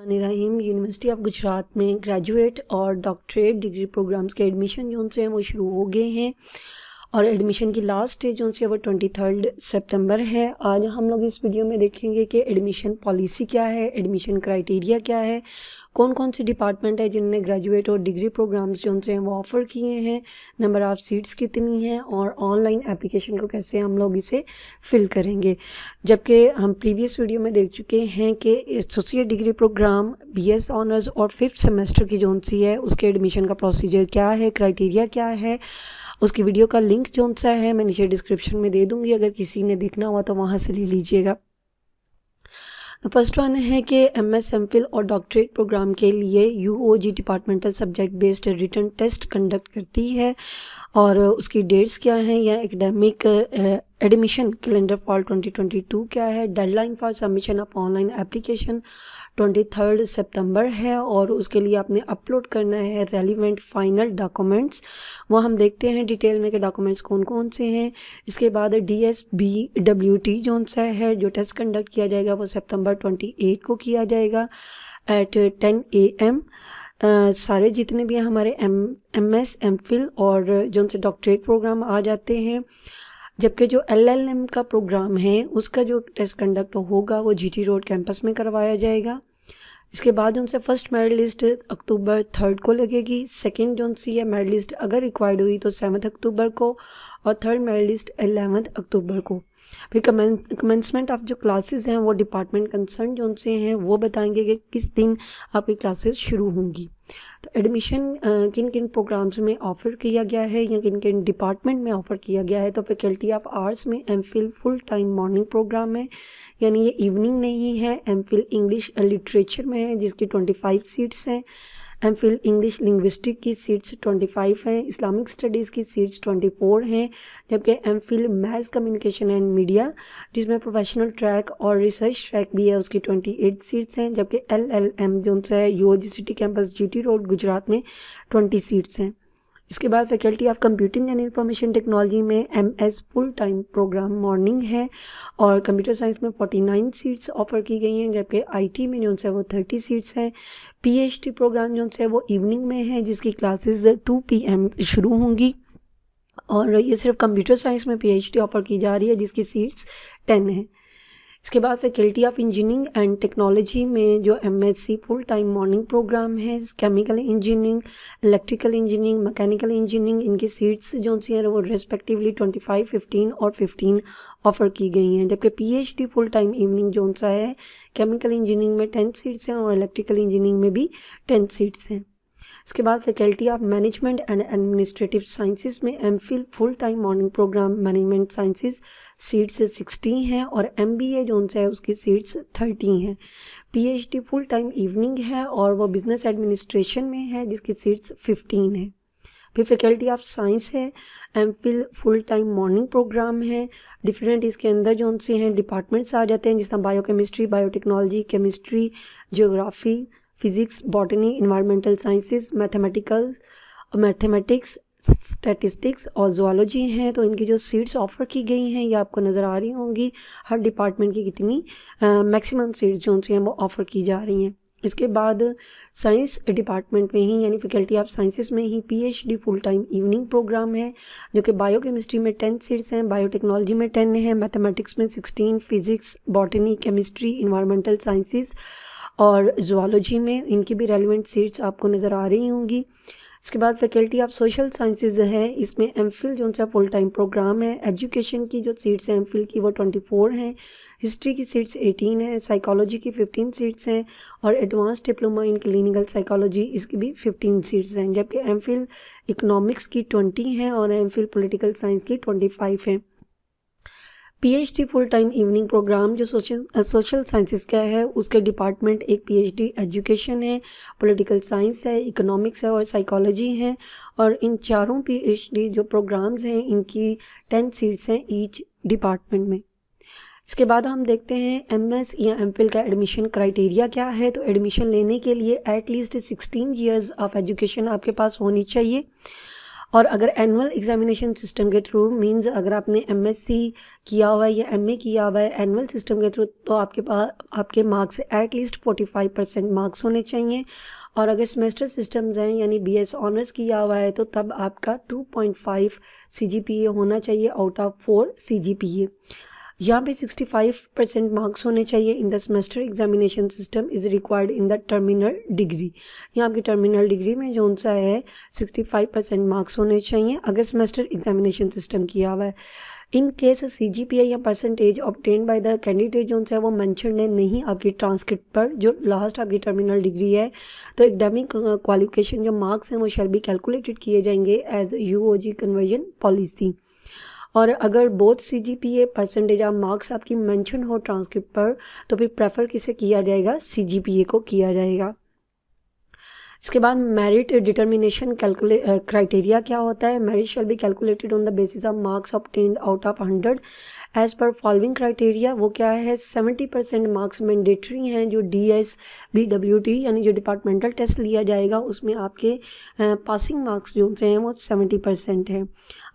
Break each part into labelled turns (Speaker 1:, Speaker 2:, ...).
Speaker 1: Rahim university of Gujarat में graduate और doctorate degree programs के एडमिशन जो से हैं वो शुरू हो गए हैं और एडमिशन की लास्ट डेट जो से वो 23 सितंबर है। आज हम लोग इस वीडियो में देखेंगे कि एडमिशन पॉलिसी क्या है, एडमिशन क्राइटेरिया क्या है, कौन कौन से डिपार्टमेंट है जिन्होंने ग्रेजुएट और डिग्री प्रोग्राम्स जो से हैं वो ऑफ़र किए हैं, नंबर ऑफ़ सीट्स कितनी हैं और ऑनलाइन एप्लीकेशन को कैसे हम लोग इसे फिल करेंगे। जबकि हम प्रीवियस वीडियो में देख चुके हैं कि associate degree programme, BS honours और 5th सेमेस्टर की जो सी है उसके एडमिशन का प्रोसीजर क्या है, क्राइटेरिया क्या है, उसकी वीडियो का लिंक जो सा है मैं नीचे डिस्क्रिप्शन में दे दूँगी, अगर किसी ने देखना हुआ तो वहाँ से ले लीजिएगा। फर्स्ट वन है कि एमएस एमफिल और डॉक्टरेट प्रोग्राम के लिए UOG departmental subject based written test conduct करती है और उसकी डेट्स क्या हैं या एकेडमिक एडमिशन कैलेंडर फॉर 2022 क्या है। Deadline for submission of online application 23 सितंबर है और उसके लिए आपने अपलोड करना है रेलिवेंट फाइनल डॉक्यूमेंट्स। वो हम देखते हैं डिटेल में कि डॉक्यूमेंट्स कौन कौन से हैं। इसके बाद DSBWT जो सा है जो टेस्ट कंडक्ट किया जाएगा वो सितंबर 28 को किया जाएगा एट 10 AM। सारे जितने भी हमारे MS एमफिल और जो से डॉक्टरेट प्रोग्राम आ जाते हैं, जबकि जो LLM का प्रोग्राम है उसका जो टेस्ट कंडक्ट होगा वो GT रोड कैंपस में करवाया जाएगा। इसके बाद उनसे फर्स्ट मेरिट लिस्ट अक्टूबर 3 को लगेगी, सेकंड जो सी है मेरिट लिस्ट अगर रिक्वायर्ड हुई तो 7 अक्टूबर को और थर्ड मेरिट लिस्ट 11 अक्टूबर को। फिर कमेंसमेंट ऑफ जो क्लासेस हैं वो डिपार्टमेंट कंसर्न जो से हैं वो बताएंगे कि किस दिन आपकी क्लासेस शुरू होंगी। तो एडमिशन किन किन प्रोग्राम्स में ऑफ़र किया गया है या किन किन डिपार्टमेंट में ऑफ़र किया गया है। तो फैकल्टी ऑफ आर्ट्स में MPhil full time morning programme है, यानी ये इवनिंग नहीं है। एमफिल इंग्लिश लिटरेचर में है जिसकी 25 सीट्स हैं। एमफिल इंग्लिश लिंग्विस्टिक की सीट्स 25 हैं। इस्लामिक स्टडीज़ की सीट्स 24 हैं। जबकि MPhil maths communication and media जिसमें प्रोफेशनल ट्रैक और रिसर्च ट्रैक भी है उसकी 28 सीट्स हैं। जबकि LLM जो है UOG city campus GT road Gujrat में 20 सीट्स हैं। इसके बाद faculty of computing and information technology में MS full time program morning है और कंप्यूटर साइंस में 49 सीट्स ऑफ़र की गई हैं। जबकि IT में जो है वो 30 सीट्स हैं। PhD प्रोग्राम जो है वो इवनिंग में है जिसकी क्लासेस 2 PM शुरू होंगी और ये सिर्फ कंप्यूटर साइंस में PhD ऑफ़र की जा रही है जिसकी सीट्स 10 हैं। इसके बाद faculty of engineering and technology में जो MSc full time morning programme है, chemical engineering, electrical engineering, mechanical engineering, इनकी सीट्स जो सी हैं वो रेस्पेक्टिवली 25, 15 और 15 ऑफ़र की गई हैं। जबकि PhD फुल टाइम इवनिंग जो सा है केमिकल इंजीनियरिंग में 10 सीट्स हैं और इलेक्ट्रिकल इंजीनियरिंग में भी 10 सीट्स हैं। इसके बाद faculty of management and administrative sciences में MPhil full time morning program management sciences seats 60 हैं और MBA जो है उसकी सीट्स 30 हैं। PhD फुल टाइम इवनिंग है और वो बिजनेस एडमिनिस्ट्रेशन में है जिसकी सीट्स 15 हैं। फिर फैकल्टी ऑफ साइंस है, MPhil full time morning programme है। डिफरेंट इसके अंदर जो से हैं डिपार्टमेंट्स आ जाते हैं जिस तरह biochemistry, biotechnology, chemistry, geography, physics, botany, environmental sciences, mathematics, statistics और ज़ूलॉजी हैं। तो इनकी जो सीट्स ऑफ़र की गई हैं ये आपको नज़र आ रही होंगी, हर डिपार्टमेंट की कितनी मैक्सिमम सीट्स जो हैं वो ऑफ़र की जा रही हैं। इसके बाद साइंस डिपार्टमेंट में ही यानी फैकल्टी ऑफ साइंसेस में ही PhD full time evening programme है जो कि बायोकेमिस्ट्री में 10 सीट्स हैं, बायोटेक्नोलॉजी में 10 हैं, मैथमेटिक्स में 16, physics, botany, chemistry, environmental sciences और ज़ूलॉजी में इनकी भी रेलिवेंट सीट्स आपको नज़र आ रही होंगी। इसके बाद फैकल्टी ऑफ सोशल साइंसेज है, इसमें एमफिल जो सा फुल टाइम प्रोग्राम है। एजुकेशन की जो सीट्स हैं एमफिल की वो 24 हैं, हिस्ट्री की सीट्स 18 हैं, साइकोलॉजी की 15 सीट्स हैं और advance diploma in clinical psychology इसकी भी 15 सीट्स हैं। जबकि एमफिल इकोनॉमिक्स की 20 हैं और एमफिल पॉलिटिकल साइंस की 25 हैं। PhD full time evening programme जो सोशल साइंसेस का है उसके डिपार्टमेंट एक PhD एजुकेशन है, पॉलिटिकल साइंस है, इकोनॉमिक्स है और साइकोलॉजी है और इन चारों PhD जो प्रोग्राम्स हैं इनकी 10 सीट्स हैं ईच डिपार्टमेंट में। इसके बाद हम देखते हैं MS या MPhil का एडमिशन क्राइटेरिया क्या है। तो एडमिशन लेने के लिए एटलीस्ट 16 ईयर्स ऑफ एजुकेशन आपके पास होनी चाहिए और अगर एनुअल एग्जामिनेशन सिस्टम के थ्रू मींस अगर आपने एमएससी किया हुआ है या एमए किया हुआ है एनुअल सिस्टम के थ्रू, तो आपके पास आपके मार्क्स एटलीस्ट 45% मार्क्स होने चाहिए। और अगर सेमेस्टर सिस्टम्स हैं यानी बीएस ऑनर्स किया हुआ है तो तब आपका 2.5 सीजीपीए होना चाहिए आउट ऑफ 4 सीजीपीए। यहाँ पे 65% मार्क्स होने चाहिए in the semester examination system is required in the terminal degree. यहाँ आपकी टर्मिनल डिग्री में जो सा है 65% मार्क्स होने चाहिए अगर सेमेस्टर एग्जामिनेशन सिस्टम किया हुआ है। इन केस सीजीपीए या percentage obtain by the candidate जो है वो मेंशन है नहीं आपकी ट्रांसक्रिप्ट पर जो लास्ट आपकी टर्मिनल डिग्री है, तो एकेडमिक क्वालिफिकेशन जो मार्क्स हैं वो शैल बी कैलकुलेटेड किए जाएंगे एज यूओजी कन्वर्जन पॉलिसी। और अगर both CGPA percentage of marks आपकी मेंशन हो ट्रांसक्रिप्ट पर तो फिर प्रेफर किसे किया जाएगा, सीजीपीए को किया जाएगा। इसके बाद मेरिट डिटर्मिनेशन क्राइटेरिया क्या होता है। Merit shall be calculated on the basis of marks obtained out of 100 as per following criteria. वो क्या है, 70% मार्क्स मैंडेटरी हैं जो DSBWT यानी जो डिपार्टमेंटल टेस्ट लिया जाएगा उसमें आपके पासिंग मार्क्स जो हैं वो 70% हैं।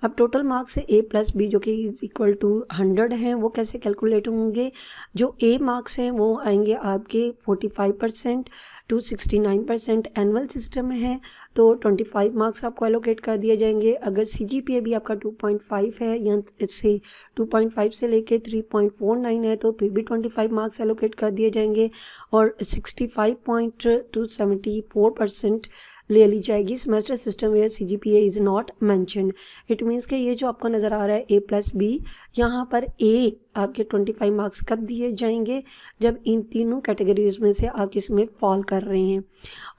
Speaker 1: अब टोटल मार्क्स है A+B जो कि इज इक्वल टू 100 हैं, वो कैसे कैलकुलेट होंगे। जो A मार्क्स हैं वो आएंगे आपके 45% टू 69%। एनुअल सिस्टम है तो 25 मार्क्स आपको एलोकेट कर दिए जाएंगे। अगर CGPA भी आपका 2.5 है या इससे 2.5 से लेके 3.49 है तो फिर भी 25 मार्क्स एलोकेट कर दिए जाएंगे और 65 टू 74% ले ली जाएगी semester system where CGPA is not mention. It means कि ये जो आपको नज़र आ रहा है A+B, यहाँ पर A आपके 25 मार्क्स कब दिए जाएंगे, जब इन तीनों कैटेगरीज में से आप किस में फॉल कर रहे हैं।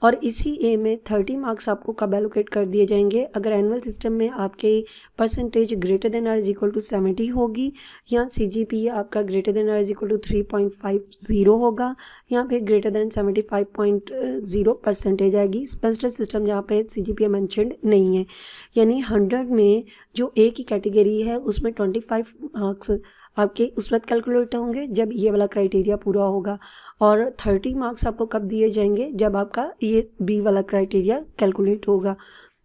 Speaker 1: और इसी A में 30 मार्क्स आपको कब एलोकेट कर दिए जाएंगे, अगर एनुअल सिस्टम में आपके percentage greater than or is equal to 70 होगी या CGPA आपका greater than or is equal to 3.50 होगा, यहाँ पे ग्रेटर देन 75.0 परसेंटेज आएगी। सेमेस्टर सिस्टम जहाँ पे CGPA मेंशन्ड नहीं है, यानी 100 में जो A की कैटेगरी है उसमें 25 मार्क्स आपके उस वक्त कैलकुलेट होंगे जब ये वाला क्राइटेरिया पूरा होगा और 30 मार्क्स आपको कब दिए जाएंगे, जब आपका ये B वाला क्राइटेरिया कैलकुलेट होगा।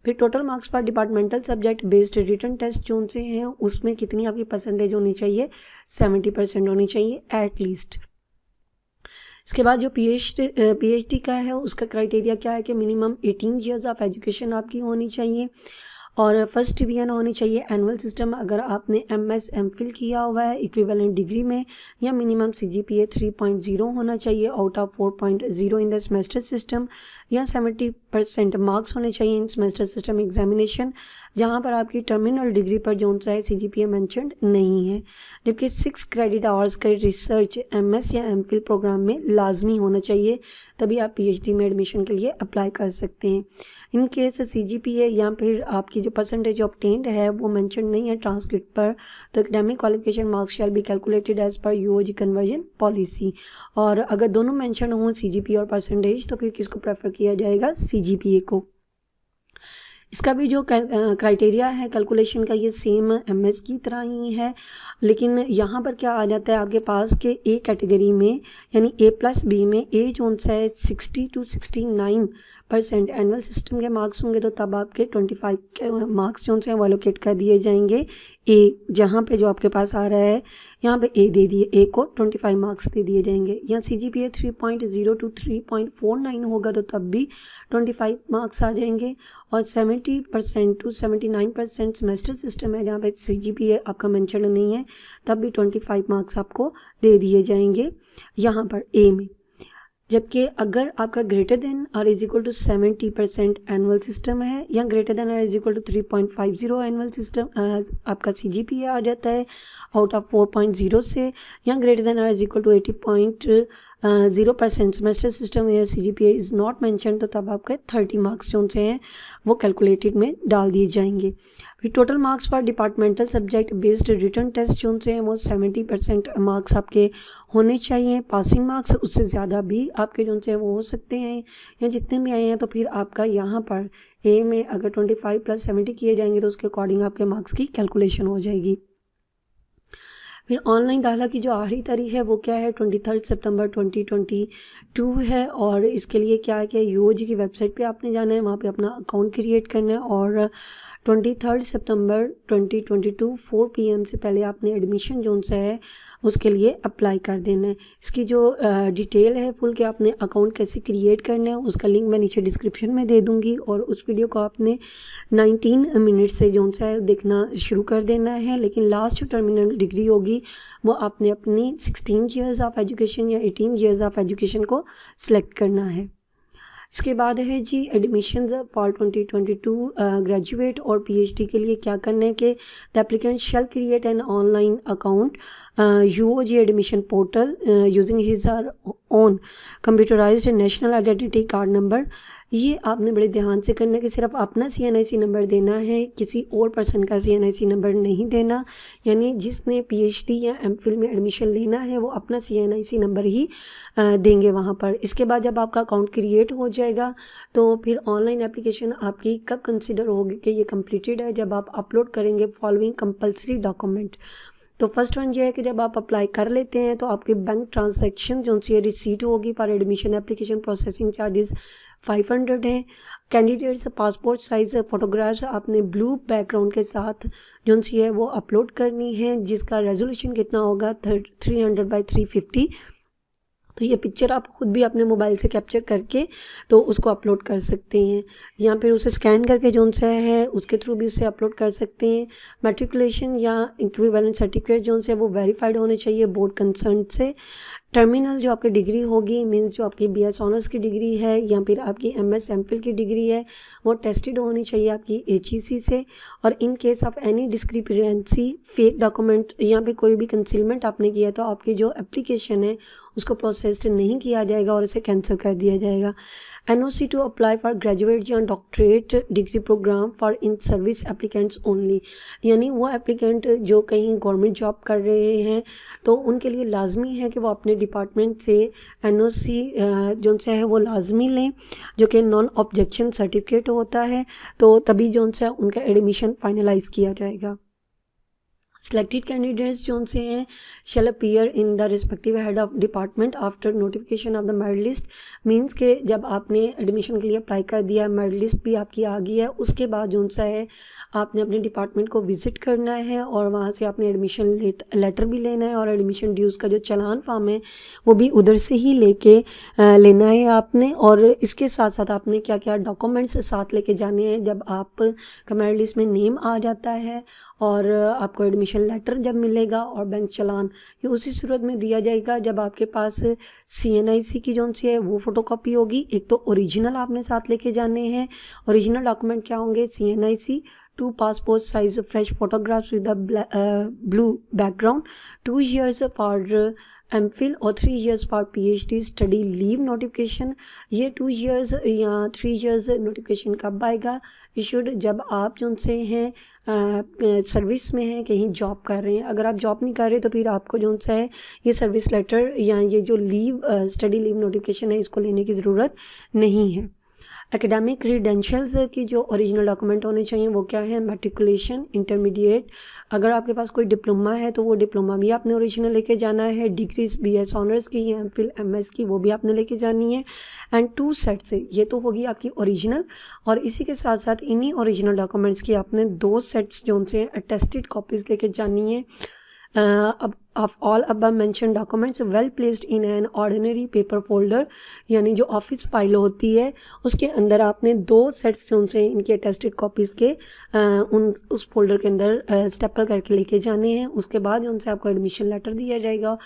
Speaker 1: फिर टोटल मार्क्स पर departmental subject based written test जो से हैं उसमें कितनी आपकी परसेंटेज होनी चाहिए, 70% होनी चाहिए एटलीस्ट। इसके बाद जो PhD का है उसका क्राइटेरिया क्या है कि मिनिमम 18 ईयर्स ऑफ एजुकेशन आपकी होनी चाहिए और फर्स्ट डिवीजन होनी चाहिए एनुअल सिस्टम अगर आपने MS MPhil किया हुआ है इक्विवेलेंट डिग्री में, या मिनिमम CGPA 3.0 होना चाहिए out of 4.0 in the semester system, या 70% मार्क्स होने चाहिए इन सेमेस्टर सिस्टम एग्जामिनेशन जहां पर आपकी टर्मिनल डिग्री पर जो सा है CGPA मेंशन्ड नहीं है। जबकि 6 क्रेडिट आवर्स का रिसर्च MS या MPhil प्रोग्राम में लाजमी होना चाहिए, तभी आप PhD में एडमिशन के लिए अप्लाई कर सकते हैं। इन केस CGPA या फिर आपकी जो परसेंटेज ऑब्टेन्ड है वो मेंशन नहीं है ट्रांसक्रिप्ट पर, तो academic qualification marks shall be calculated as per UOG conversion policy. और अगर दोनों मेंशन हों CGPA और परसेंटेज तो फिर किसको प्रेफर किया जाएगा, CGPA को। इसका भी जो क्राइटेरिया है कैलकुलेशन का ये सेम MS की तरह ही है, लेकिन यहाँ पर क्या आ जाता है आपके पास के A कैटेगरी में यानी A+B में A जो सा है 60 टू 69% एनुअल सिस्टम के मार्क्स होंगे तो तब आपके 25 मार्क्स जो से वो एलोकेट कर दिए जाएंगे A, जहाँ पे जो आपके पास आ रहा है यहाँ पे A दे दिए, A को 25 मार्क्स दे दिए जाएंगे। या CGPA 3.0 टू 3.49 होगा तो तब भी 25 मार्क्स आ जाएंगे और 70% टू 79% सेमेस्टर सिस्टम है जहाँ पे CGPA आपका मेंशन नहीं है तब भी 25 मार्क्स आपको दे दिए जाएंगे यहाँ पर A में। जबकि अगर आपका greater than or is equal to 70% annual system है या greater than or is equal to 3.50 annual system आपका CGPA आ जाता है आउट ऑफ 4.0 से, या greater than or is equal to 80.0% semester system या CGPA इज़ नॉट मेंशन, तो तब आपके 30 मार्क्स जो से हैं वो कैलकुलेटेड में डाल दिए जाएंगे। फिर टोटल मार्क्स पर departmental subject based written test जो से हैं वो 70% मार्क्स आपके होने चाहिए। पासिंग मार्क्स उससे ज़्यादा भी आपके जो से वो हो सकते हैं या जितने भी आए हैं, तो फिर आपका यहाँ पर A में अगर 25 + 70 किए जाएंगे तो उसके अकॉर्डिंग आपके मार्क्स की कैलकुलेशन हो जाएगी। फिर ऑनलाइन दाखिला की जो आखिरी तारीख है वो क्या है, 23 सितंबर 2022 है। और इसके लिए क्या है कि यूओजी की वेबसाइट पे आपने जाना है, वहाँ पे अपना अकाउंट क्रिएट करना है और 23 सितंबर 2022 4 PM से पहले आपने एडमिशन जोन सा है उसके लिए अप्लाई कर देना है। इसकी जो डिटेल है फुल कि आपने अकाउंट कैसे क्रिएट करना है उसका लिंक मैं नीचे डिस्क्रिप्शन में दे दूँगी, और उस वीडियो को आपने 19 मिनट से जो सा है देखना शुरू कर देना है। लेकिन लास्ट जो टर्मिनल डिग्री होगी वो आपने अपनी 16 ईयर्स ऑफ एजुकेशन या 18 ईयर्स ऑफ एजुकेशन को सिलेक्ट करना है। इसके बाद है जी एडमिशन फॉर 2022 ग्रेजुएट और पीएचडी के लिए क्या करना है कि the applicant shall create an online account UOG admission portal using his or own computerised national identity card number. ये आपने बड़े ध्यान से करना है कि सिर्फ अपना CNIC नंबर देना है, किसी और पर्सन का CNIC नंबर नहीं देना। यानी जिसने PhD या MPhil में एडमिशन लेना है वो अपना CNIC नंबर ही देंगे वहाँ पर। इसके बाद जब आपका अकाउंट क्रिएट हो जाएगा तो फिर ऑनलाइन एप्लीकेशन आपकी कब कंसिडर होगी कि ये कंप्लीटेड है, जब आप अपलोड करेंगे फॉलोइंग कंपलसरी डॉक्यूमेंट। तो फर्स्ट वन ये है कि जब आप अप्लाई कर लेते हैं तो आपके बैंक ट्रांजैक्शन जो सी रिसीट होगी for admission application processing charges 500 हैं। कैंडिडेट्स पासपोर्ट साइज़ फ़ोटोग्राफ्स आपने ब्लू बैकग्राउंड के साथ जो सी है वो अपलोड करनी है, जिसका रेजोल्यूशन कितना होगा 300x350। तो ये पिक्चर आप खुद भी अपने मोबाइल से कैप्चर करके तो उसको अपलोड कर सकते हैं, या फिर उसे स्कैन करके जो सा है उसके थ्रू भी उसे अपलोड कर सकते हैं। मैट्रिकुलेशन या इक्विवेलेंट सर्टिफिकेट जो है वो वेरीफाइड होने चाहिए बोर्ड कंसर्न से। टर्मिनल जो आपकी डिग्री होगी मीन्स जो आपकी BS ऑनर्स की डिग्री है या फिर आपकी MS MPhil की डिग्री है वो टेस्टेड होनी चाहिए आपकी HEC से। और in case of any discrepancy fake document या फिर कोई भी कंसीलमेंट आपने किया तो आपकी जो एप्लीकेशन है उसको प्रोसेस्ड नहीं किया जाएगा और इसे कैंसिल कर दिया जाएगा। NOC to apply for graduate या doctorate degree program for in service applicants only. यानी वो एप्लीकेंट जो कहीं गवर्नमेंट जॉब कर रहे हैं तो उनके लिए लाजमी है कि वो अपने डिपार्टमेंट से NOC जो सा है वो लाजमी लें, जो कि नॉन ऑब्जेक्शन सर्टिफिकेट होता है। तो तभी जो सा उनका एडमिशन फाइनलाइज किया जाएगा। Selected candidates जो से हैं shall appear in the respective head of department after notification of the merit list। Means के जब आपने एडमिशन के लिए अप्लाई कर दिया, मेरिट लिस्ट भी आपकी आ गई है, उसके बाद जो सा है आपने अपने डिपार्टमेंट को विज़िट करना है और वहाँ से आपने एडमिशन लेटर भी लेना है और एडमिशन ड्यूज़ का जो चालान फॉर्म है वो भी उधर से ही लेके लेना है आपने। और इसके साथ साथ आपने क्या क्या डॉक्यूमेंट्स साथ लेके जाने हैं जब आप का मेरिट लिस्ट में नेम आ जाता है और आपको एडमिशन लेटर जब मिलेगा और बैंक चालान, ये उसी सूरत में दिया जाएगा जब आपके पास CNIC की जो सी है वो फ़ोटोकॉपी होगी। एक तो ओरिजिनल आपने साथ लेके जाने हैं। ओरिजिनल डॉक्यूमेंट क्या होंगे, CNIC, 2 passport size fresh photographs with blue background, 2 years for MPhil और 3 years for PhD study leave notification. ये 2 years या 3 years नोटिफिकेशन कब आएगा, इशूड जब आप जो से हैं सर्विस में हैं, कहीं जॉब कर रहे हैं। अगर आप जॉब नहीं कर रहे तो फिर आपको जो सा है ये सर्विस लेटर या ये जो लीव स्टडी लीव नोटिफिकेशन है इसको लेने की ज़रूरत नहीं है। एकेडमिक क्रीडेंशियल्स की जो ओरिजिनल डॉक्यूमेंट होने चाहिए वो क्या है, मैट्रिकुलेशन, इंटरमीडिएट, अगर आपके पास कोई डिप्लोमा है तो वो डिप्लोमा भी आपने ओरिजिनल लेके जाना है। डिग्रीज BS ऑनर्स की या फिर MS की वो भी आपने लेके जानी है। एंड 2 सेट से ये तो होगी आपकी ओरिजिनल, और इसी के साथ साथ इन्हीं ओरिजिनल डॉक्यूमेंट्स की आपने 2 सेट्स जो से अटेस्टेड कॉपीज़ लेके जानी है। of all above mentioned documents well placed in an ordinary paper folder, यानी जो ऑफिस फाइल होती है उसके अंदर आपने 2 सेट्स जो से इनकी अटेस्टेड कॉपीज़ के उस फोल्डर के अंदर स्टेपल करके लेके जाने हैं। उसके बाद उनसे आपको एडमिशन लेटर दिया जाएगा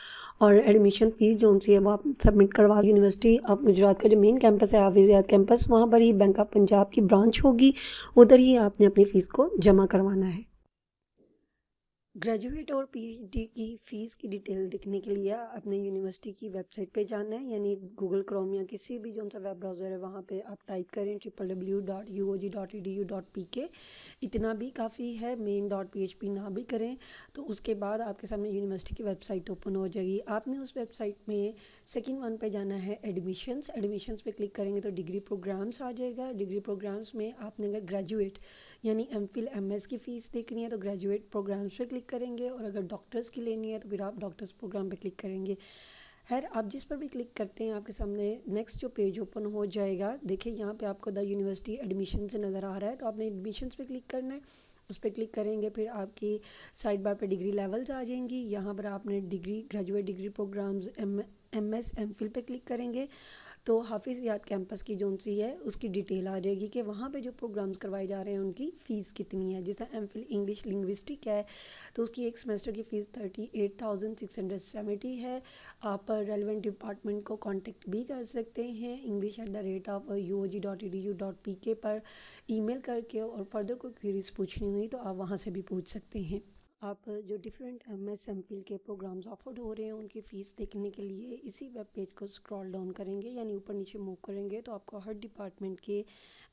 Speaker 1: और एडमिशन फ़ीस जो सी है वो आप सबमिट करवा। यूनिवर्सिटी ऑफ गुजरात का जो मेन कैंपस है हाफिज़ ज़ियाद कैंपस, वहाँ पर ही बैंक ऑफ पंजाब की ब्रांच होगी, उधर ही आपने अपनी फ़ीस को जमा करवाना है। ग्रेजुएट और PhD की फ़ीस की डिटेल देखने के लिए अपने यूनिवर्सिटी की वेबसाइट पे जाना है, यानी गूगल क्रोम या किसी भी जो सा वेब ब्राउज़र है वहाँ पे आप टाइप करें www.uog.edu.pk। इतना भी काफ़ी है, main.php ना भी करें तो उसके बाद आपके सामने यूनिवर्सिटी की वेबसाइट ओपन हो जाएगी। आपने उस वेबसाइट में सेकेंड वन पे जाना है एडमिशन्स पे क्लिक करेंगे तो डिग्री प्रोग्राम्स आ जाएगा। डिग्री प्रोग्राम्स में आपने अगर ग्रेजुएट यानी MPhil MS की फ़ीस देखनी है तो ग्रेजुएट प्रोग्राम्स पे क्लिक क्लिक करेंगे, और अगर डॉक्टर्स की लेनी है तो फिर आप डॉक्टर्स प्रोग्राम पे क्लिक करेंगे। खैर, आप जिस पर भी क्लिक करते हैं आपके सामने नेक्स्ट जो पेज ओपन हो जाएगा। देखिए यहाँ पे आपको द यूनिवर्सिटी एडमिशन से नज़र आ रहा है, तो आपने एडमिशन्स पे क्लिक करना है। उस पर क्लिक करेंगे, फिर आपकी साइड बार पे डिग्री लेवल्स आ जाएंगी। यहाँ पर आपने degree, graduate degree programs, MS MPhil पे क्लिक करेंगे तो हाफिज़ याद कैंपस की जो सी है उसकी डिटेल आ जाएगी कि वहाँ पे जो प्रोग्राम्स करवाए जा रहे हैं उनकी फ़ीस कितनी है। जैसे MPhil इंग्लिश लिंग्विस्टिक है तो उसकी एक सेमेस्टर की फ़ीस 38,670 है। आप रेलिवेंट डिपार्टमेंट को कांटेक्ट भी कर सकते हैं english@uog.edu.pk पर ईमेल करके, और फर्दर कोई क्वेरीज पूछनी हुई तो आप वहाँ से भी पूछ सकते हैं। आप जो डिफरेंट MS MPhil के प्रोग्राम्स ऑफर्ड हो रहे हैं उनकी फ़ीस देखने के लिए इसी वेब पेज को स्क्रॉल डाउन करेंगे, यानी ऊपर नीचे मूव करेंगे तो आपको हर डिपार्टमेंट के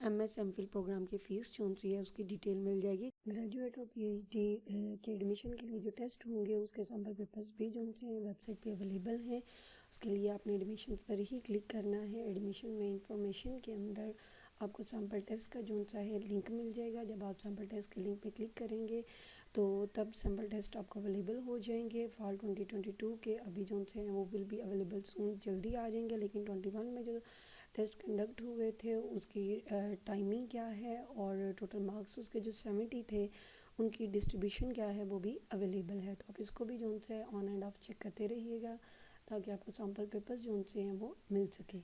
Speaker 1: MS MPhil प्रोग्राम की फ़ीस जो सी है उसकी डिटेल मिल जाएगी। ग्रेजुएट और PhD के एडमिशन के लिए जो टेस्ट होंगे उसके सैम्पल पेपर्स भी जो से वेबसाइट पे अवेलेबल हैं। उसके लिए आपने एडमिशन पर ही क्लिक करना है। एडमिशन में इंफॉर्मेशन के अंदर आपको सैम्पल टेस्ट का जो सा है लिंक मिल जाएगा। जब आप सैम्पल टेस्ट के लिंक पे क्लिक करेंगे तो तब सैम्पल टेस्ट आपको अवेलेबल हो जाएंगे। फॉल 2022 के अभी जो से हैं वो विल भी अवेलेबल सून, जल्दी आ जाएंगे। लेकिन 21 में जो टेस्ट कंडक्ट हुए थे उसकी टाइमिंग क्या है और टोटल मार्क्स उसके जो 70 थे उनकी डिस्ट्रीब्यूशन क्या है वो भी अवेलेबल है। तो आप इसको भी जो से ऑन एंड ऑफ चेक करते रहिएगा ताकि आपको सैम्पल पेपर्स जो से हैं वो मिल सके।